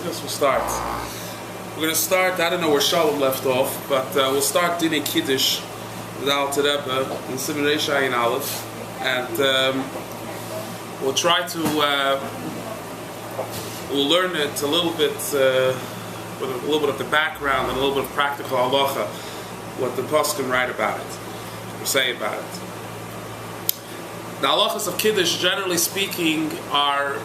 guess we'll start. We're going to start, I don't know where Shalom left off, but we'll start Dinei Kiddush with Alter Rebbe in Siman Reish Ayin Aleph, and we'll try to, we'll learn it a little bit, with a little bit of the background and a little bit of practical halacha, what the poskim write about it, or say about it. The halachos of Kiddush, generally speaking, are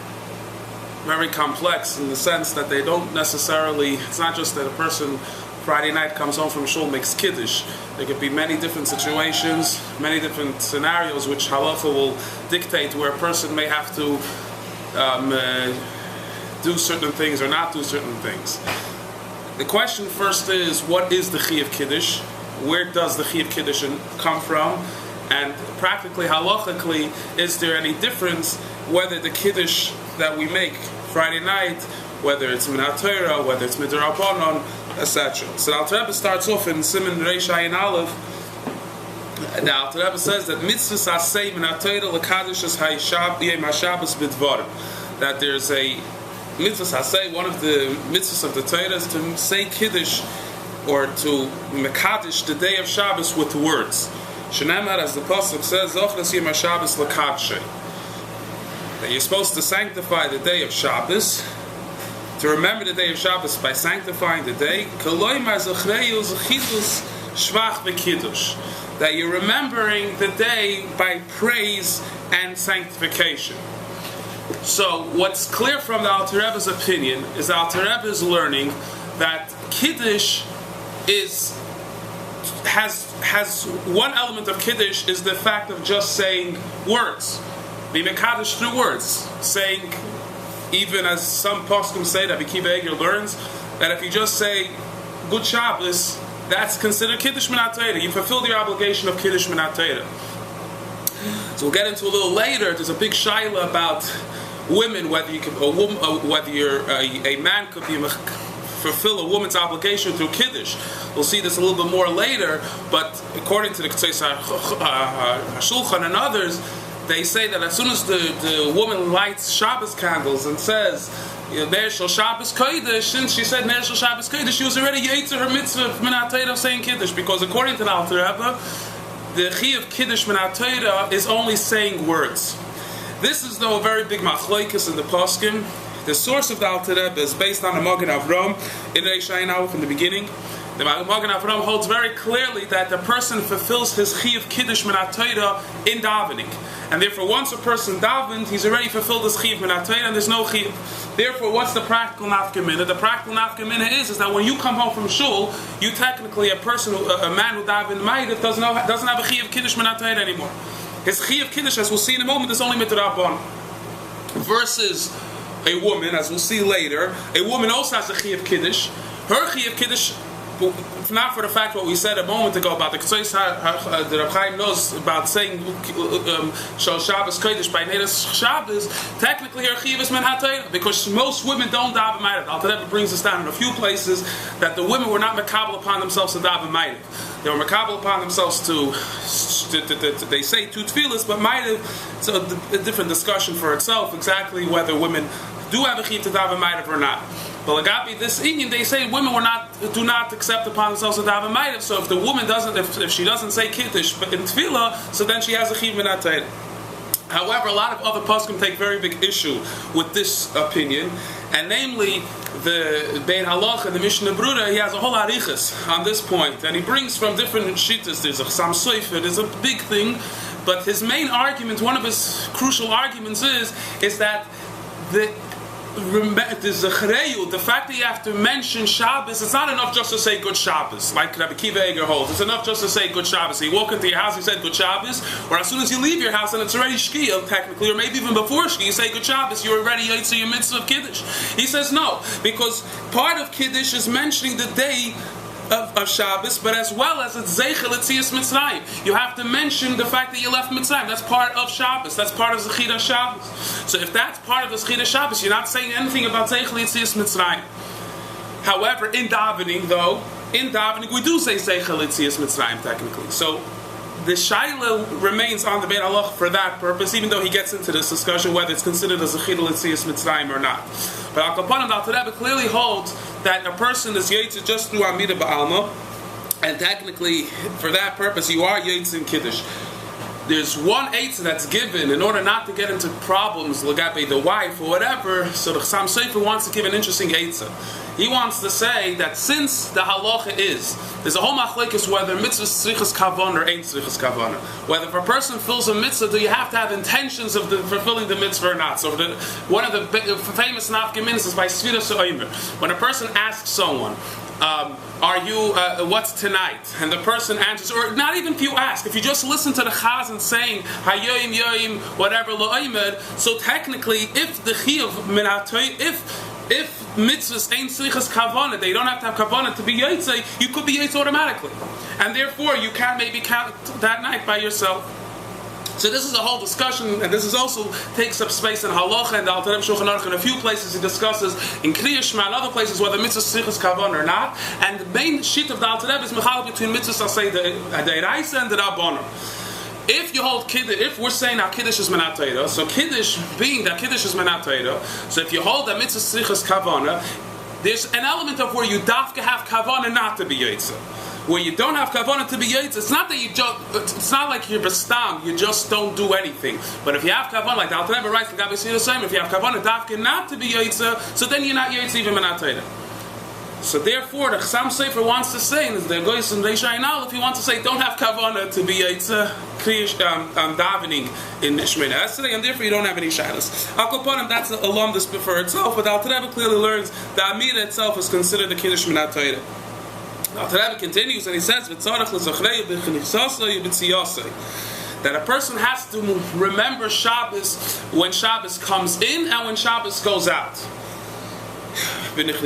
very complex in the sense that they don't necessarily, it's not just that a person Friday night comes home from shul, makes Kiddush. There could be many different situations, many different scenarios which halacha will dictate where a person may have to do certain things or not do certain things. The question first is, what is the Chi of Kiddush? Where does the Chi of Kiddush come from? And practically, halachically, is there any difference whether the Kiddush that we make Friday night, whether it's Min HaTorah, whether it's Midrabanan, etc. So the Alter Rebbe starts off in Siman Reish Ayin Aleph. The Alter Rebbe says that mitzvahs asay Min HaTorah l'kadosh es Yom HaShabbos b'dvarim. That there's a mitzvahs asay, one of the mitzvahs of the Torah is to say Kiddush, or to mekadosh the day of Shabbos with words. Shenemar, as the pasuk says, Zochras Yom HaShabbos l'kadshay. That you're supposed to sanctify the day of Shabbos, to remember the day of Shabbos by sanctifying the day. That you're remembering the day by praise and sanctification. So what's clear from the Alter Rebbe's opinion is the Alter Rebbe is learning that Kiddush has one element of Kiddush is the fact of just saying words. Be mekadosh through words, saying, even as some poskim say that Akiva Eiger learns, that if you just say Good Shabbos, that's considered Kiddush Min HaTorah. You fulfilled your obligation of Kiddush Min HaTorah. So we'll get into a little later. There's a big shaila about women, whether you can, whether a man could fulfill a woman's obligation through Kiddush. We'll see this a little bit more later, but according to the Ketzos HaShulchan and others, they say that as soon as the woman lights Shabbos candles and says, Ner Shel Shabbos Kodesh, since she said Ner Shel Shabbos Kodesh, she was already yetzer her mitzvah Min HaTorah of saying Kiddush, because according to the Alter Rebbe, the Chi of Kiddush Min HaTorah is only saying words. This is, though, a very big machlokes in the poskim. The source of the Alter Rebbe is based on the Magen Avram in Reish Ayin Aleph in the beginning. The Magen Avram holds very clearly that the person fulfills his Chi of Kiddush Min HaTorah in davening. And therefore, once a person davened, he's already fulfilled his Chi of Min HaTorah, and there's no Chi. Therefore, what's the practical nafkamina? The practical nafkamina is that when you come home from shul, you technically, a man who davened Ma'ariv doesn't have a Chi of Kiddush Min HaTorah anymore. His Chi of Kiddush, as we'll see in a moment, is only midrabban. Versus a woman, as we'll see later, a woman also has a Chi of Kiddush. Her Chi of Kiddush, if not for the fact what we said a moment ago about the Ketzos, the Reb Chaim knows about saying Shal Shabbos Kodesh by Neiras Shabbos, technically her Chiv is Min HaTorah, because most women don't daven Ma'ariv. Alter Rebbe brings us down in a few places that the women were not makabel upon themselves to daven Ma'ariv. They were makabel upon themselves to they say two tefillas, but Ma'ariv, it's a different discussion for itself, exactly whether women do have a Chiv to daven Ma'ariv or not. But Lagabi, this Indian, they say women do not accept upon themselves to daven Ma'ariv. So if the woman doesn't, if she doesn't say Kiddush but in Tefillah, so then she has a Chiv Min HaTorah. However, a lot of other poskim take very big issue with this opinion, and namely the Bein Halacha, the Mishnah Brura, he has a whole arichas on this point, and he brings from different shittas. There's a Chasam Sofer, there's a big thing, but his main argument, one of his crucial arguments is that the fact that you have to mention Shabbos, it's not enough just to say Good Shabbos, like Rabbi Akiva Eiger holds. It's enough just to say Good Shabbos. So you walk into your house, you said Good Shabbos, or as soon as you leave your house and it's already Shkia, technically, or maybe even before Shkia, you say Good Shabbos, you're already Yotzer your mitzvah of Kiddush. He says no, because part of Kiddush is mentioning the day of Shabbos, but as well as it's Zeichel Yetzias Mitzrayim. You have to mention the fact that you left Mitzrayim. That's part of Shabbos. That's part of Zechira Shabbos. So if that's part of the Zechira Shabbos, you're not saying anything about Zeichel Yetzias Mitzrayim. However, in davening, we do say Zeichel Yetzias Mitzrayim technically. So the shaila remains on the Beit Halach for that purpose, even though he gets into this discussion whether it's considered as a chidul Yetzias Mitzrayim or not. But Al Kapanim, Al Rebbe clearly holds that a person is Yetzias just through Amida Ba'alma, and technically, for that purpose, you are Yetzias in Kiddush. There's one eitzah that's given in order not to get into problems, legabe the wife or whatever. So the Chassam Sofer wants to give an interesting eitzah. He wants to say that since the halacha there's a whole machlekes whether mitzvah tzrichas kavan or ain't tzrichas kavan. Whether if a person fills a mitzvah, do you have to have intentions of fulfilling the mitzvah or not? So one of the famous nafkeminas is by Sfiras Oimer. When a person asks someone, are you, what's tonight? And the person answers, or not even if you ask, if you just listen to the chazan saying, hayoyim yoyim, whatever, lo'oimed, so technically, if the chiyuv minatoy, if mitzvahs ain't tzrichas kavana, they don't have to have kavana to be yotzei, you could be yotzei automatically. And therefore, you can maybe count that night by yourself. So this is a whole discussion, and this is also takes up space in Halacha and the Alter Rebbe Shulchan Aruch. In a few places he discusses in Kriya Shema and other places whether mitzvah tzrichas kavan or not. And the main sheet of the Alter Rebbe is mechal between mitzvah asay the Iraisa and the Rabbanon. If you hold kiddush, if we're saying our kiddush is menat Torah, so kiddush being that kiddush is menat Torah, so if you hold that mitzvah tzrichas kavana, there's an element of where you dafka have kavana not to be yotze. Where you don't have kavanah to be yotze, it's not that you just, it's not like you're bestam, you just don't do anything. But if you have kavanah, like the Alter Rebbe writes, the same. If you have kavanah dafka not to be yotze, so then you're not yotze even menat Torah. So therefore, the Chassam Sofer wants to say, and the Goyis and Reishayin Aleph, he wants to say, don't have kavanah to be yotze davening in Shemini Esrei, and therefore you don't have any shaylas. Al Kapanim, that's a lumdus for itself, but the Alter Rebbe clearly learns the Amida itself is considered the kiddush menat Torah. Now, the Rebbe continues and he says, that a person has to remember Shabbos when Shabbos comes in and when Shabbos goes out. Now this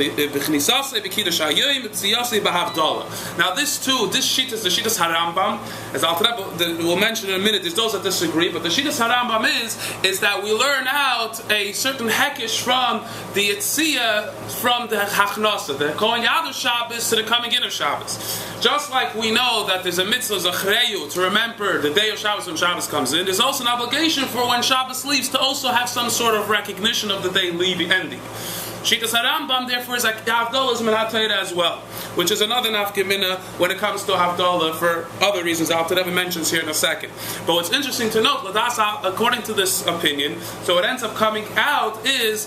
too, this sheet is the Shittas HaRambam. As Al Rebbe will mention in a minute, there's those that disagree, but the Shittas HaRambam is that we learn out a certain hekesh from the Yitzia, from the Hachnasa, the going out of Shabbos to the coming in of Shabbos. Just like we know that there's a mitzvah zachreyu to remember the day of Shabbos when Shabbos comes in, there's also an obligation for when Shabbos leaves to also have some sort of recognition of the day leaving, ending. Shittas HaRambam, therefore, is like Havdalah is Menat Torah as well, which is another nafkemina when it comes to Havdalah for other reasons I'll Rebbe mentions here in a second. But what's interesting to note, according to this opinion, so what ends up coming out is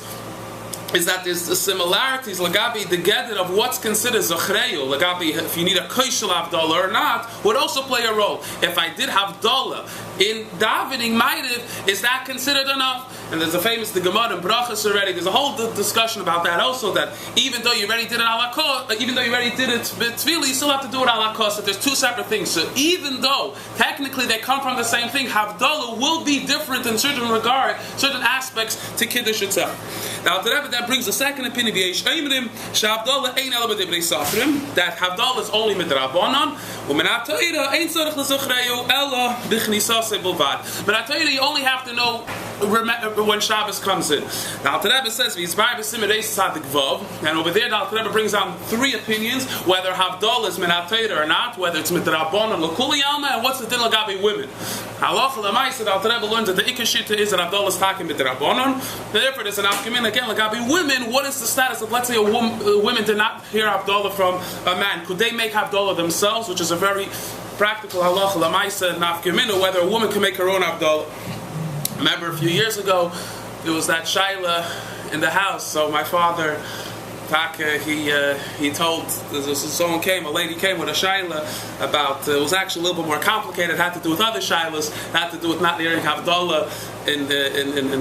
that there's the similarities, Lagabi, the gedder of what's considered Zachreyu, Lagabi, if you need a Koshel Havdalah or not, would also play a role. If I did Havdalah in davening, Ma'ariv, is that considered enough? And there's a famous, the Gemara in Brachas already, there's a whole discussion about that also, that even though you already did it Halachos, even though you already did it Tvili, you still have to do it Halachos, so there's two separate things. So even though, technically, they come from the same thing, Havdalah will be different in certain regard, certain aspects to Kiddush itself. Now, the Rebbe that brings the second opinion, that Havdalah is only midrabanan, Menat Torah ain't tzarich l'zochreyu ella b'chnisasei bilvad. Menat Torah you only have to know when Shabbos comes in. Now, the Rebbe says, and over there, the Rebbe brings down three opinions, whether Havdalah is Menat Torah or not, whether it's midrabanan l'kuli alma, and what's the din l'gabi women. Halacha l'maisa, the Rebbe learns that the Ikar Shita is that Havdalah is taken midrabanan. Therefore, there's an afkamin again l'gabi women. What is the status of, let's say, women did not hear Havdalah from a man? Could they make Havdalah themselves, which is a very practical halacha l'maisa and nafkamina, whether a woman can make her own Havdalah. Remember a few years ago, there was that shaila in the house. So my father, Taka, he told, someone came, a lady came with a shaila about, it was actually a little bit more complicated, it had to do with other shailas, had to do with not hearing Havdalah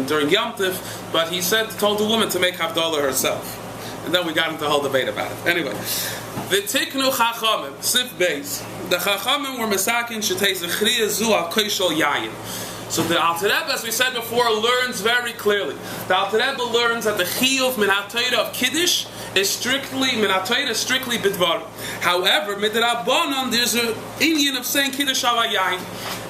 during Yom Tif, but he told the woman to make Havdalah herself. And then we got into a whole debate about it. Anyway, the Tiknu Chachamim, Sif Beis, the Chachamim were Mesakin Shetei Zechriya Zu Al Koishol Yayin. So the Alter Rebbe, as we said before, learns very clearly. The Alter Rebbe learns that the chiyuv min ha-Torah of kiddush is strictly min ha-Torah, strictly bidvar. However, midrabanan, there's an Indian of saying kiddush al yayin.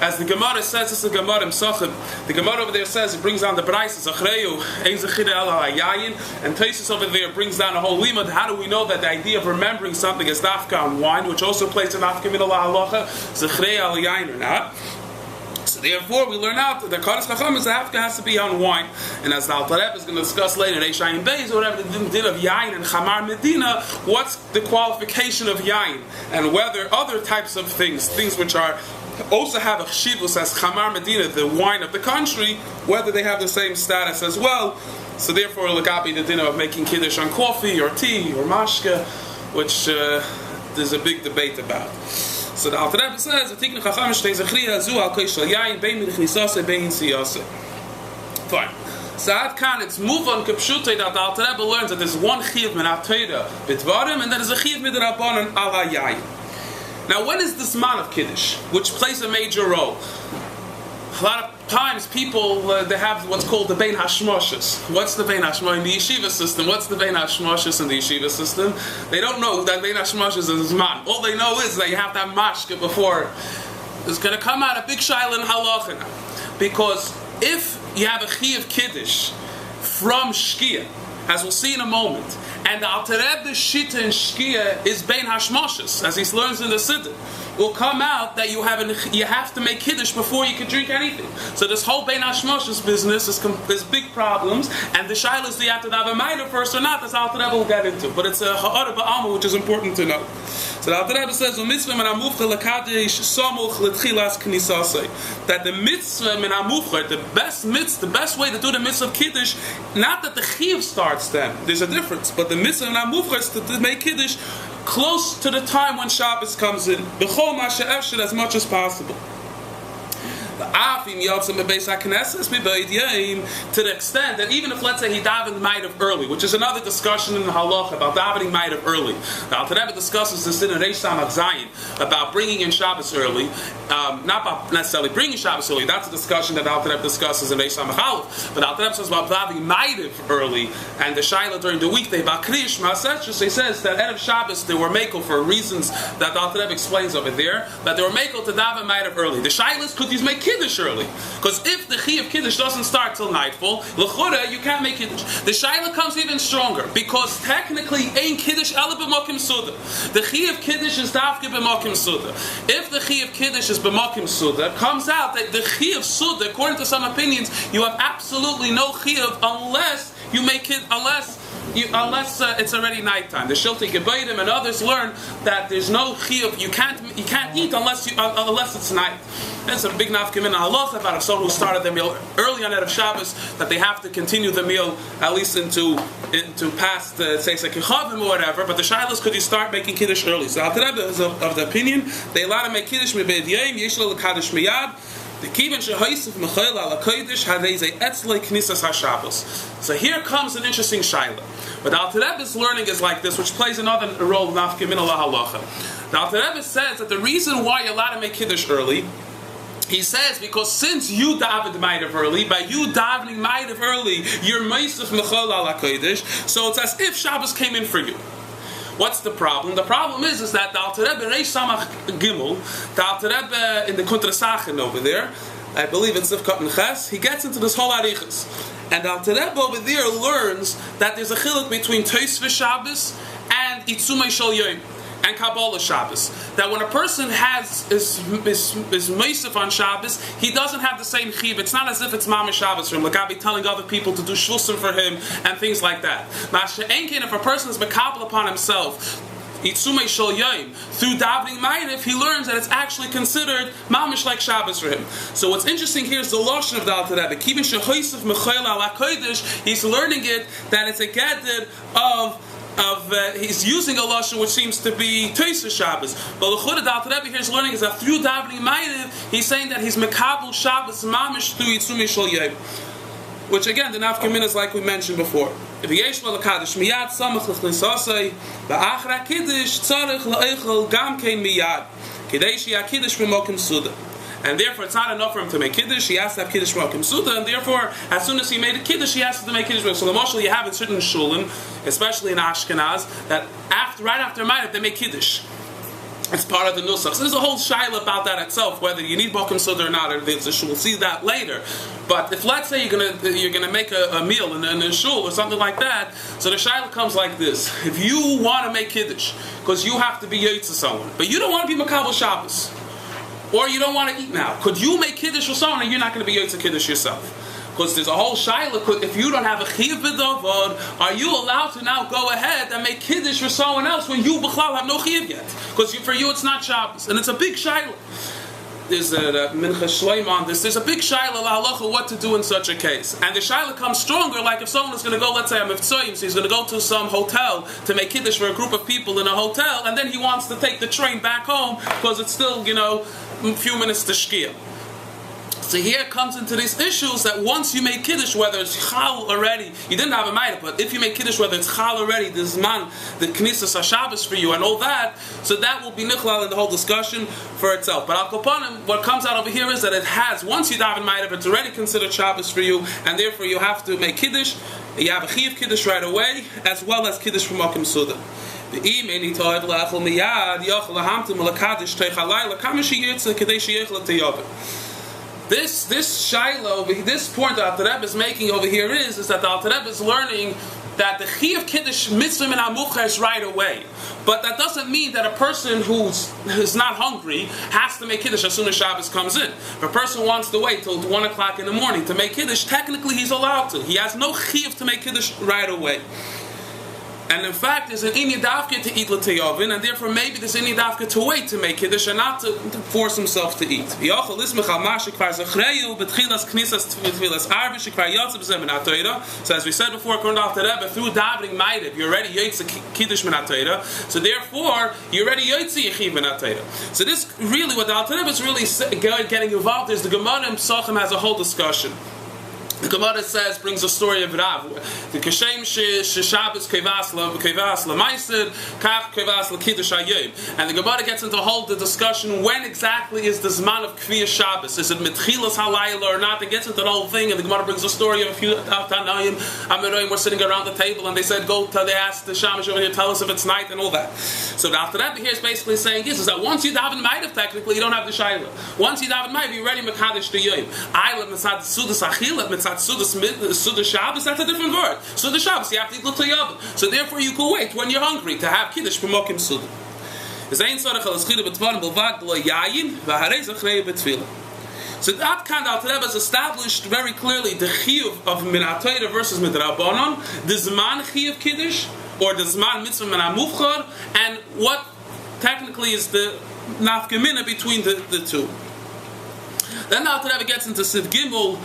As the Gemara says, this is the Gemara in Sochem. The Gemara over there says, it brings down the Braises, Achreu, ein zechida el yayin, and Taisus over there brings down a whole limud. How do we know that the idea of remembering something is dafka on wine, which also plays an dafka min halacha, zechrei al yayin or not? So therefore, we learn out that the Kodesh Chacham is the hafka has to be on wine. And as the Alter Rebbe is going to discuss later, Reishayin Beis, or whatever the din of yayin and Chamar Medina, what's the qualification of yayin? And whether other types of things which are also have a chshivus as Chamar Medina, the wine of the country, whether they have the same status as well. So therefore, Lagabi the din of making kiddush on coffee or tea or mashka, which there's a big debate about. So the Alter Rebbe says, fine. So at Khan, it's move on Kepshute that the Alter Rebbe learns that there's one chiyuv min ha-Torah b'dvarim, and there is a chiyuv midrabanan al ha-yayin. Now, when is this man of Kiddush, which plays a major role? A lot of times people, they have what's called the Bein Hashmoshes. What's the Bein Hashmoshes in the yeshiva system? What's the Bein Hashmoshes in the yeshiva system? They don't know that Bein Hashmoshes is man. All they know is that you have to have mashke before. It's going to come out a big shaila in halacha now. Because if you have a chiyuv Kiddush from Shkia, as we'll see in a moment, and the Alter Rebbe's shita in Shkia is Bein Hashmoshes, as he learns in the Siddur, will come out that you have to make kiddush before you can drink anything. So this whole Bein Hashmoshes business is big problems, and the shaila is do you have to have a minor first or not? That's Alter Rebbe will get into, but it's a ha'ara ba'alma which is important to know. So the Alter Rebbe says, that the mitzvah min ha-muvcha, the best way to do the mitzvah of kiddush, not that the chiyuv starts then. There's a difference, but the mitzvah min ha-muvcha is to make kiddush close to the time when Shabbos comes in, as much as possible. To the extent that even if, let's say, he davened Ma'ariv early, which is another discussion in the halacha about davening Ma'ariv early. The Alter Rebbe discusses this in Reish Samach Zayin about bringing in Shabbos early, not about necessarily bringing Shabbos early. That's a discussion that Alter Rebbe discusses in Reish Samach Aleph. But Alter Rebbe says about davening Ma'ariv early and the shaila during the weekday about Kriyish Ma'aseh. He says that Erev Shabbos they were makel for reasons that the Alter Rebbe explains over there, that they were makel to daven Ma'ariv early. The shaila is could these make kiddush early? Because if the chi of kiddush doesn't start till nightfall, l'chora you can't make kiddush. The shaila comes even stronger because technically ain't kiddush ela b'makim suda. The chi of kiddush is dafke b'makim suda. If the chi of kiddush is b'makim suda, comes out that the chi of suda, according to some opinions, you have absolutely no chi of unless you make it unless it's already nighttime. The Shiltei Gebeidim and others learn that there's no chiyuv. You can't eat unless it's night. That's a big nafkamin halacha about someone who started the meal early on Erev Shabbos that they have to continue the meal at least into past Tzeis HaKichavim or whatever. But the shaylas could you start making kiddush early? So Alter Rebbe is of the opinion they allow to make kiddush mebed yom yesh lo l'kadosh miyad. The kiven shehoisif mechayil ala kodesh hadei etzlei knisas haShabbos. So here comes an interesting shayla. But the Alter Rebbe's learning is like this, which plays another role in nafka min halacha. The Alter Rebbe says that the reason why you're allowed to make kiddush early, he says, because since you davened Ma'ariv early, by you davening Ma'ariv early, you're meisuf mechayil ala kodesh. So it's as if Shabbos came in for you. What's the problem? The problem is that the Alter Rebbe Reish Samach Gimel, the Alter Rebbe in the Kontrasachen over there, I believe in Sivkot and Ches, he gets into this whole arichas. And the Alter Rebbe over there learns that there's a chiluk between Tosfos Shabbos and Itzumei Shel Yom and Kabbalah Shabbos. That when a person is meisif on Shabbos, he doesn't have the same chiyuv. It's not as if it's Mama Shabbos for him. Like I'll be telling other people to do shvusim for him and things like that. Masha Enkin, if a person is mekabel upon himself Itzumei Shel Yom through davening Ma'ariv, he learns that it's actually considered mamish like Shabbos for him. So what's interesting here is the lashon of the Alter Rebbe. Kivin shehoisef mechayil ala kodesh. He's learning it that it's a gedder of he's using a lashon which seems to be Tosfos Shabbos. But the Chura Alter Rebbe here is learning is that through davening Ma'ariv, he's saying that he's mekabel Shabbos mamish through Itzumei Shel Yom. Which again, the nafkamin is like we mentioned before. If yesh lo l'kadosh miyad samach l'chnisasei ba'achra kiddush tzarich la'eichel gam kein miyad kidei she'ya kiddush b'mokim suda. And therefore, it's not enough for him to make kiddush. He has to have kiddush Malkim Suda, and therefore, as soon as he made a kiddush, he has to make kiddush. So the mashal you have in certain shulim, especially in Ashkenaz, that right after Ma'ariv, they make kiddush. It's part of the nusach. So there's a whole shaila about that itself, whether you need Malkim Suda or not. Or we'll see that later. But if let's say you're gonna make a meal in a shul or something like that, so the shaila comes like this: if you want to make kiddush, because you have to be yotze someone, but you don't want to be makabel Shabbos, or you don't want to eat now, could you make kiddush for someone and you're not going to be yotze kiddush yourself? Because there's a whole shaila. If you don't have a chiyuv b'davad, are you allowed to now go ahead and make kiddush for someone else when you b'chlal have no chiyuv yet? Because for you it's not Shabbos, and it's a big shaila. There's a mincha shleim on this. There's a big shaila halacha what to do in such a case, and the shaila comes stronger. Like if someone is going to go, let's say I'm Mivtzoyim, so he's going to go to some hotel to make kiddush for a group of people in a hotel, and then he wants to take the train back home because it's still a few minutes to shkia. So here comes into these issues that once you make kiddush, whether it's chal already, you didn't have a ma'ariv, but if you make kiddush, whether it's chal already, the zman, the knisas hashabbos for you, and all that, so that will be nichlal in the whole discussion for itself. But al kopanim, what comes out over here is that it has, once you daven ma'ariv, it's already considered Shabbos for you, and therefore you have to make kiddush. You have a chiyuv kiddush right away, as well as kiddush from Malkim Suda. This shaila, this point that the Rebbe is making over here is that the Alter Rebbe is learning that the chiyuv kiddush mitzvah min hamucha is right away, but that doesn't mean that a person who's not hungry has to make kiddush as soon as Shabbos comes in. If a person wants to wait till 1 o'clock in the morning to make kiddush, technically he's allowed to. He has no chiyuv to make kiddush right away. And in fact, there's an inyan dafka to eat l'teyovin, and therefore maybe there's an inyan dafka to wait to make kiddush and not to force himself to eat. So as we said before, according to Alter Rebbe, through davening ma'ariv, you're already yotze kiddush min haTorah. So therefore, you're already yotze yechiv min haTorah. So this really, what the Alter Rebbe is really getting involved is the Gemara in Pesachim has a whole discussion. The Gemara brings a story of Rav. The Kashem Shabbos Kevas L'Maisid, Kach Kevas L'Kiddush Hayom. And the Gemara gets into the discussion when exactly is the Zman of Kviyah Shabbos. Is it Mitchilas Halayla or not? It gets into the whole thing, and the Gemara brings a story of a few Tanaim, Amiroim were sitting around the table, and they said, they asked the Shamash over here, tell us if it's night and all that. So after that, here is basically saying is that once you daven Ma'ariv, technically, you don't have the Shaila. Once you daven Ma'ariv, you're ready Mekadesh to Yom. Ayla Mitzad Sudas Achilat Mitzad Suda Shabbos, that's a different word. Suda Shabbos, you have to eat l'tayavim. So therefore you can wait when you're hungry to have kiddush from Malkim Suda. So that kind of Alter Rebbe has established very clearly the chiyuv of min haTorah versus midrabanan, the zman chiyuv kiddush, or the zman mitzvah min hamufchar, and what technically is the nafkamina between the two. Then the Alter Rebbe gets into Siv Gimel,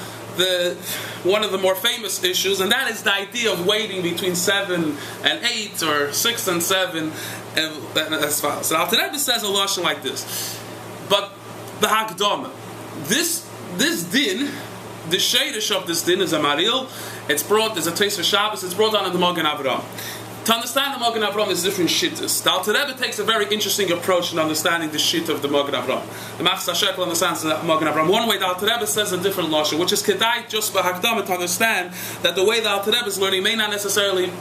one of the more famous issues, and that is the idea of waiting between 7 and 8 or 6 and 7 and as follows. So Alter Rebbe says a lashon like this, but the Hakdama, this din, the sheidish of this din is a maril. It's brought, there's a taste for Shabbos, it's brought down in the Magen Avraham. To understand the Magen Avraham is different shittas. The Alter Rebbe takes a very interesting approach in understanding the shit of the Magen Avraham. The Machzor Shekel understands the Magen Avraham one way. The Alter Rebbe says a different lashon, which is kedai just by hakdama to understand that the way the Alter Rebbe is learning may not necessarily,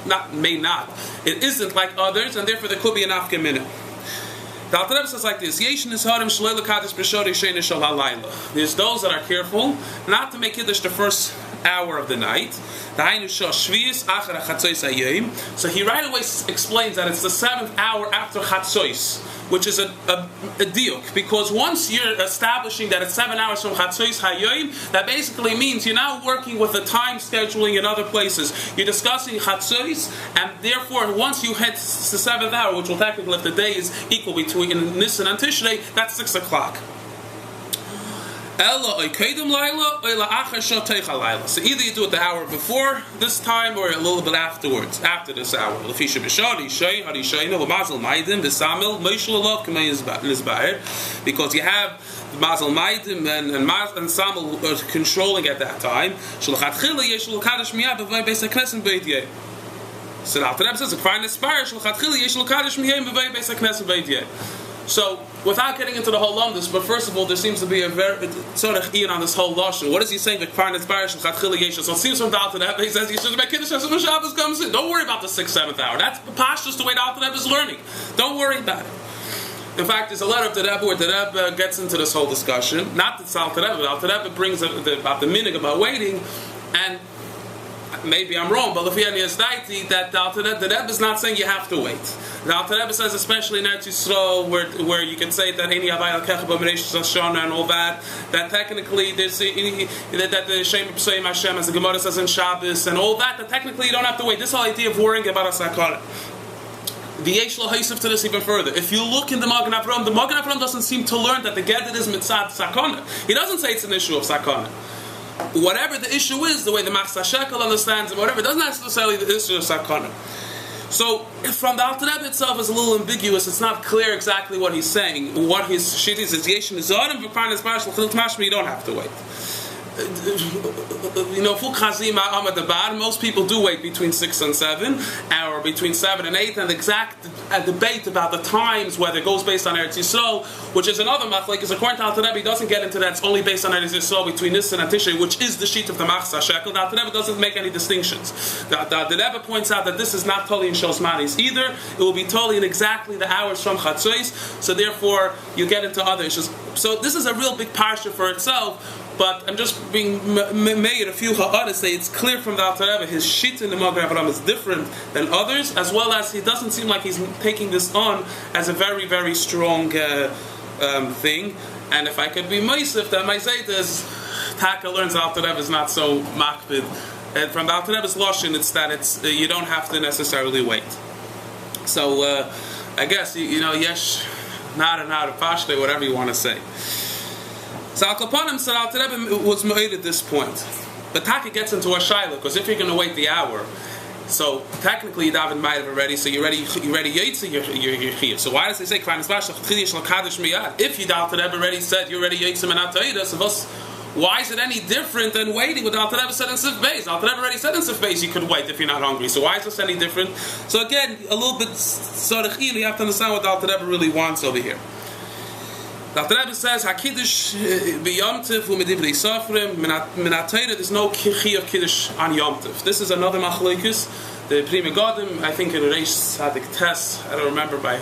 it isn't like others, and therefore there could be an afka minute. The Alter Rebbe says like this: there's those that are careful not to make kiddush the first hour of the night. So he right away explains that it's the 7th hour after Chatzos, which is a diuk, because once you're establishing that it's 7 hours from Chatzos Hayoim, that basically means you're now working with the time scheduling in other places. You're discussing Chatzos, and therefore once you hit the 7th hour, which will technically, if the day is equal between Nisan and Tishrei, that's 6 o'clock. So either you do it the hour before this time or a little bit afterwards, after this hour. Because you have Mazel Maidim and Samel controlling at that time. So the Alter Rebbe says, so without getting into the whole lumdus, but first of all, there seems to be a very sort of ian on this whole lashon. What is he saying? So it seems from Dal to that he says he should make kiddush as Shabbos comes in. Don't worry about the 6th, 7th hour. That's pashtus the way Dal to that is learning. Don't worry about it. In fact, there's a letter of the Rebbe where the Rebbe gets into this whole discussion. Not the Tzal to Rebbe, but the Rebbe brings about the minig about waiting, and maybe I'm wrong, but Lefi Ani Daiti that the Rebbe is not saying you have to wait. The Rebbe says, especially in Eretz Yisrael, where you can say that any Avay Al-Kecha B'Meresh Shana and all that technically there's that the Shem P'Soyim Hashem, as the Gemara says in Shabbos, and all that technically you don't have to wait. This whole idea of worrying about a sakara. The Yesh Lo Haisif to this even further. If you look in the Magen Avraham, the Magen Avraham doesn't seem to learn that the Gedder is mitzad sakana. He doesn't say it's an issue of sakana. Whatever the issue is, the way the Machzah Shekel understands it, whatever, it doesn't necessarily the issue of sakana. So, from the Alter Rebbe itself is a little ambiguous. It's not clear exactly what he's saying. What his shit is Yesh Nizarim, V'Parnas Marshal, Chiluk Mashmi, you don't have to wait. Full Chazim Ahmad Abad, most people do wait between 6 and 7, or between 7 and 8, and the exact debate about the times, whether it goes based on Eretz Yisrael, which is another machlek, because according to Alter Rebbe, he doesn't get into that, it's only based on Eretz Yisrael between Nisan and Tishrei, which is the sheet of the Machzah Shekel. Alter Rebbe doesn't make any distinctions. The Rebbe points out that this is not totally in Shos Manis either, it will be totally in exactly the hours from Chatzos, so therefore you get into other issues. So this is a real big parsha for itself. But I'm just being made a few ha'adas say it's clear from the Alter Rebbe his shit in the Magen Avraham is different than others, as well as he doesn't seem like he's taking this on as a very, very strong thing. And if I could be Meisif, then my Zayt is Taka learns the Alter Rebbe is not so makbid. And from the Alter Rebbe's lashon, it's that you don't have to necessarily wait. So I guess yesh not pashte, whatever you want to say. So Al-Kapanim said Alter Rebbe was made at this point. But Taka gets into a shaila, because if you're going to wait the hour, so technically David might have already, so you're ready Yaitse, you're here. So why does he say if you Alter Rebbe already said you're ready Yaitse Menatayda, so why is it any different than waiting with Alter Rebbe said in Sif Beis? Alter Rebbe already said in Sif Beis you could wait if you're not hungry. So why is this any different? So again, a little bit sort of you have to understand what Alter Rebbe really wants over here. The Rebbe says, "Hakiddush b'Yom Tov u'medivrei Sofrim minatayra." There's no chi of kiddush on Yom Tov. This is another machlokes. The Pri Megadim, I think in Reish Tzadik Tes, I don't remember I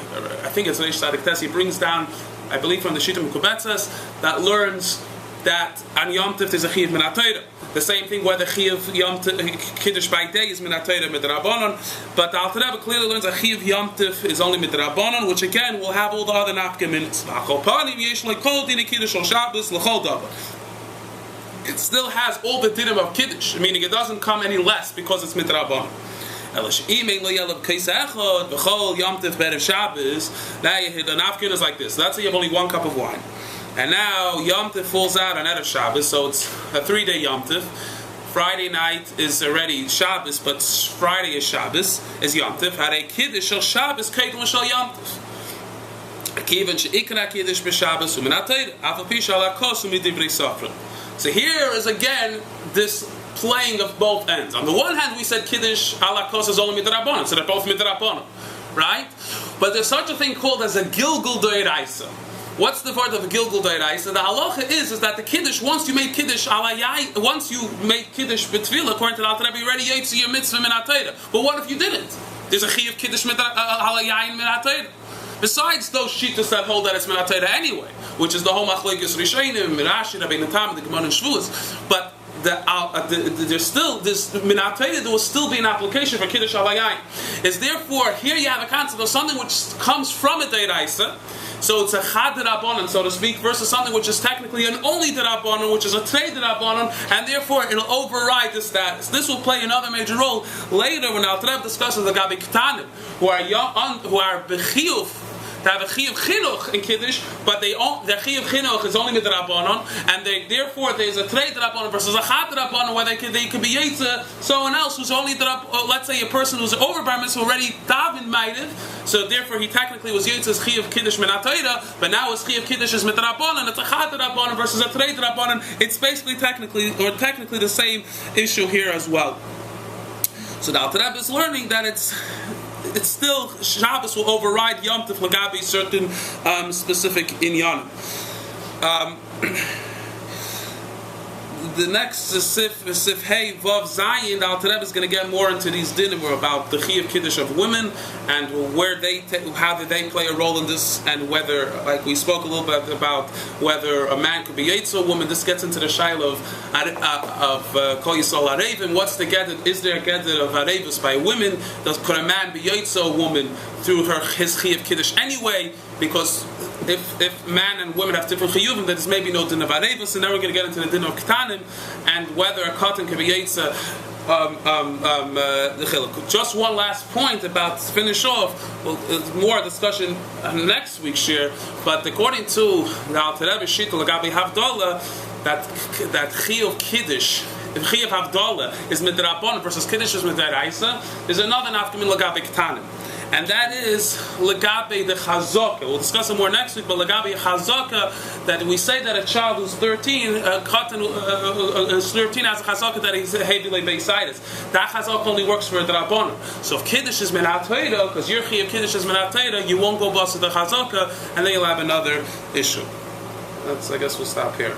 think it's Reish Tzadik Tes. He brings down, I believe, from the Shittim Kubetzes that learns that on Yom Tov there's a chi of minatayra. The same thing whether chi of Yom Tov kiddush by day is minatayra midrabanan, but the Alter Rebbe clearly learns that chi of Yom Tov is only midrabanan, which again will have all the other nafka minutes. It still has all the dinim of kiddush, meaning it doesn't come any less because it's midrabanan. Now the nafka is like this. That's why you have only one cup of wine. And now Yom Tov falls out on Erev Shabbos, so it's a 3-day Yom Tov. Friday night is already Shabbos, but Friday is Shabbos, is Yom Tov. Harei Kiddush shel Shabbos keikel shel Yom Tov. Kiven she'ikra Kiddush b'Shabbos u'minatayr, afal pi Halachos u'midivrei Sofrim. So here is again this playing of both ends. On the one hand, we said Kiddush Halachos is only midrabanan, so they're both midrabanan, right? But there's such a thing called as a Gilgul Doiraisa. What's the word of the Gilgul Doiraisa? The halacha is that the kiddush, once you made kiddush b'tefillah, according to the Alter Rebbe, you already yaitze your mitzvah min ha'Torah. But what if you didn't? There's a chi of kiddush halayayin min ha'Torah. Besides those shittas that hold that it's min ha'Torah anyway, which is the whole machlokes Rishonim, Rashi, Rabbeinu Tam, the Gemara and Shavuos. But there's still this min ha'Torah. There will still be an application for kiddush halayayin. Is therefore here you have a concept of something which comes from a Doiraisa. So it's a chad d'Rabbanan, so to speak, versus something which is technically an only d'Rabbanan, which is a trei d'Rabbanan, and therefore it'll override the status. This will play another major role later when Alter Rebbe discusses the Gabi Ketanim, who are bechiyuv, to have a chi of chinuch in kiddush, but their chi of chinuch is only midrabanan, and therefore there's a trei d'Rabbanan versus a chad d'Rabbanan where they could be yetza someone else who's only let's say a person who's over bar mitzvah already davin ma'ariv, so therefore he technically was yetza's chi of kiddush min ha'Torah, but now his chi of kiddush is midrabanan. It's a chad d'Rabbanan versus a trei d'Rabbanan. It's basically technically the same issue here as well. So the Alter Rebbe is learning that it's still Shabbos will override Yom Tov Lagabi certain specific inyanim. The next Sif Hey Vav Zayin, the Alter Rebbe is going to get more into these dinim about the Chiyuv Kiddush of women and where how did they play a role in this, and whether, like we spoke a little bit about, whether a man could be Yetzer a woman. This gets into the shaila of Kol Yisrael Arevim. What's the gedder? Is there a gedder of Arevus by women? Could a man be Yetzer a woman through his Chiyuv Kiddush anyway? Because if man and women have different chiyuvim, then there's maybe no din of arevus, and then we're going to get into the din of ketanim, and whether a katan can be yetza the chiluk. Just one last point about to finish off. Well, more discussion next week's shir, but according to the Alter Rebbe Shita Lagabi Havdalah, that chiyuv kiddush, if chiyuv Havdalah is midrabon versus kiddush is midaraisa, there's another nafkamin Lagabi ketanim. And that is legabe the chazaka. We'll discuss it more next week. But legabe chazaka, that we say that a child who's 13, katan is 13 has a chazaka that he's heavily beisidus. That chazaka only works for the rabbanon. So if kiddush is minat Torah, because your chiyuv kiddush is minat Torah, you won't go bust the chazaka, and then you'll have another issue. I guess we'll stop here.